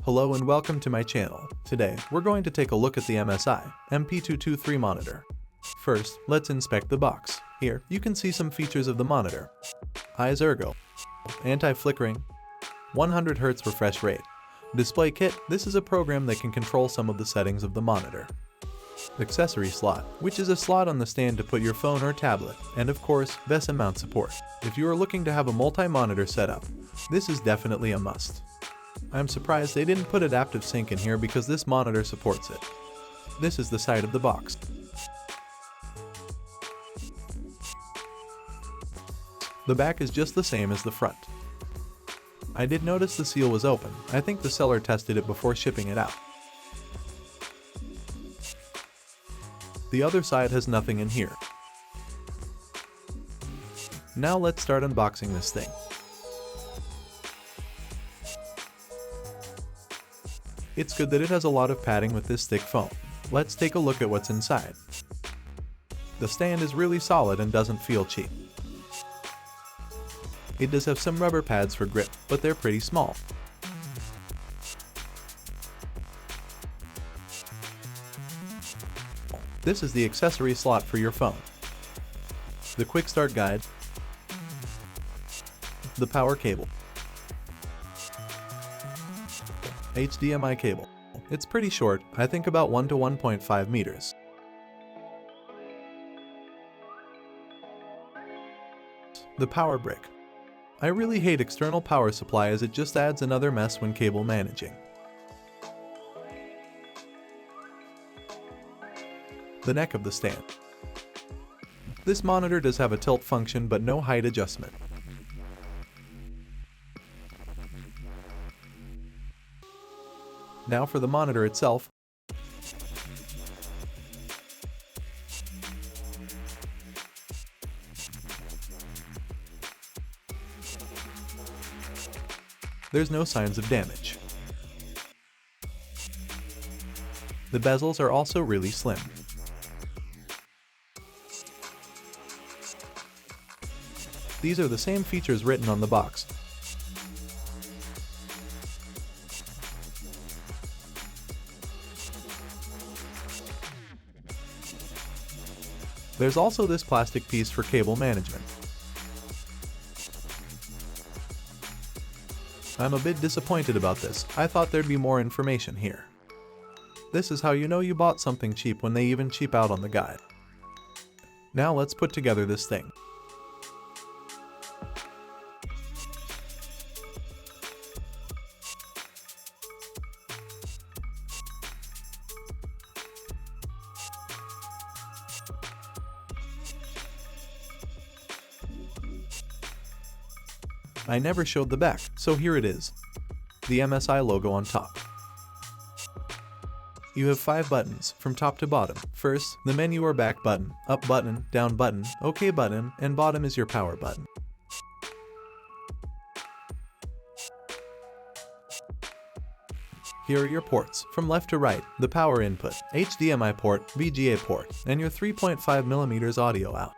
Hello and welcome to my channel. Today, we're going to take a look at the MSI MP223 monitor. First, let's inspect the box. Here, you can see some features of the monitor. Eyes ergo, anti-flickering, 100 Hz refresh rate. Display kit, this is a program that can control some of the settings of the monitor. Accessory slot, which is a slot on the stand to put your phone or tablet, and of course, VESA mount support. If you are looking to have a multi-monitor setup, this is definitely a must. I'm surprised they didn't put adaptive sync in here because this monitor supports it. This is the side of the box. The back is just the same as the front. I did notice the seal was open. I think the seller tested it before shipping it out. The other side has nothing in here. Now let's start unboxing this thing. It's good that it has a lot of padding with this thick foam. Let's take a look at what's inside. The stand is really solid and doesn't feel cheap. It does have some rubber pads for grip, but they're pretty small. This is the accessory slot for your phone. The quick start guide. The power cable. HDMI cable. It's pretty short, I think about 1 to 1.5 meters. The power brick. I really hate external power supply as it just adds another mess when cable managing. The neck of the stand. This monitor does have a tilt function but no height adjustment. Now for the monitor itself. There's no signs of damage. The bezels are also really slim. These are the same features written on the box. There's also this plastic piece for cable management. I'm a bit disappointed about this. I thought there'd be more information here. This is how you know you bought something cheap when they even cheap out on the guide. Now let's put together this thing. I never showed the back, so here it is. The MSI logo on top. You have 5 buttons, from top to bottom. First, the menu or back button, up button, down button, OK button, and bottom is your power button. Here are your ports, from left to right, the power input, HDMI port, VGA port, and your 3.5mm audio out.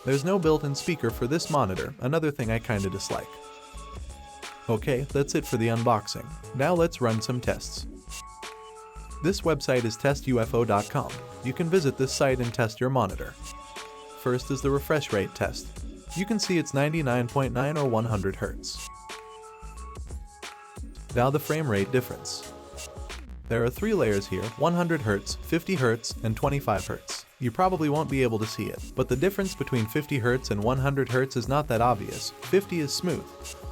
There's no built-in speaker for this monitor, another thing I kinda dislike. Okay, that's it for the unboxing. Now let's run some tests. This website is testufo.com. You can visit this site and test your monitor. First is the refresh rate test. You can see it's 99.9 or 100 Hz. Now the frame rate difference. There are 3 layers here, 100 Hz, 50 Hz, and 25 Hz. You probably won't be able to see it, but the difference between 50 Hz and 100 Hz is not that obvious. 50 is smooth,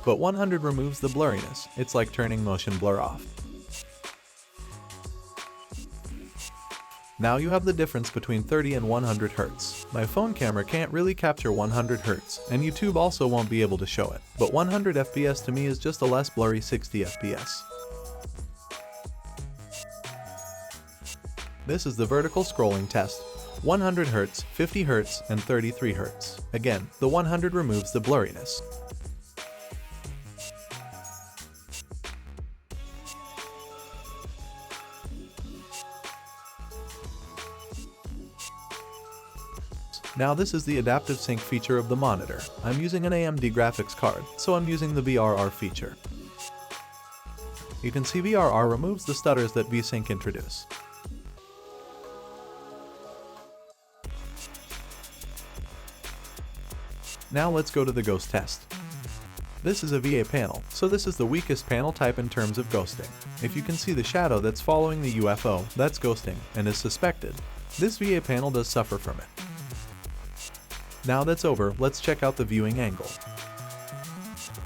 but 100 removes the blurriness. It's like turning motion blur off. Now you have the difference between 30 and 100 Hz. My phone camera can't really capture 100 Hz, and YouTube also won't be able to show it, but 100 FPS to me is just a less blurry 60 FPS. This is the vertical scrolling test. 100 Hz, 50 Hz, and 33 Hz. Again, the 100 removes the blurriness. Now this is the adaptive sync feature of the monitor. I'm using an AMD graphics card, so I'm using the VRR feature. You can see VRR removes the stutters that VSync introduce. Now let's go to the ghost test. This is a VA panel, so this is the weakest panel type in terms of ghosting. If you can see the shadow that's following the UFO, that's ghosting, and is suspected. This VA panel does suffer from it. Now that's over, let's check out the viewing angle.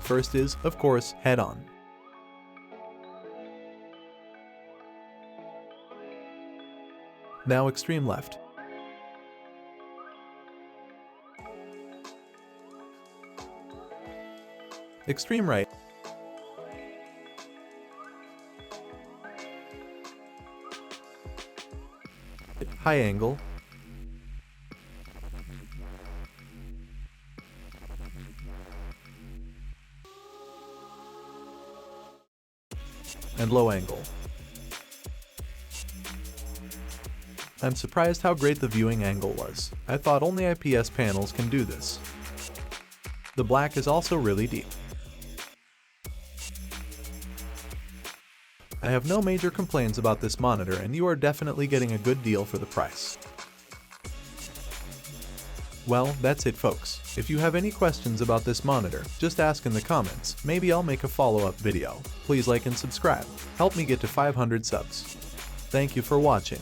First is, of course, head-on. Now extreme left. Extreme right. High angle. And low angle. I'm surprised how great the viewing angle was. I thought only IPS panels can do this. The black is also really deep. I have no major complaints about this monitor, and you are definitely getting a good deal for the price. Well, that's it folks. If you have any questions about this monitor, just ask in the comments. Maybe I'll make a follow-up video. Please like and subscribe. Help me get to 500 subs. Thank you for watching.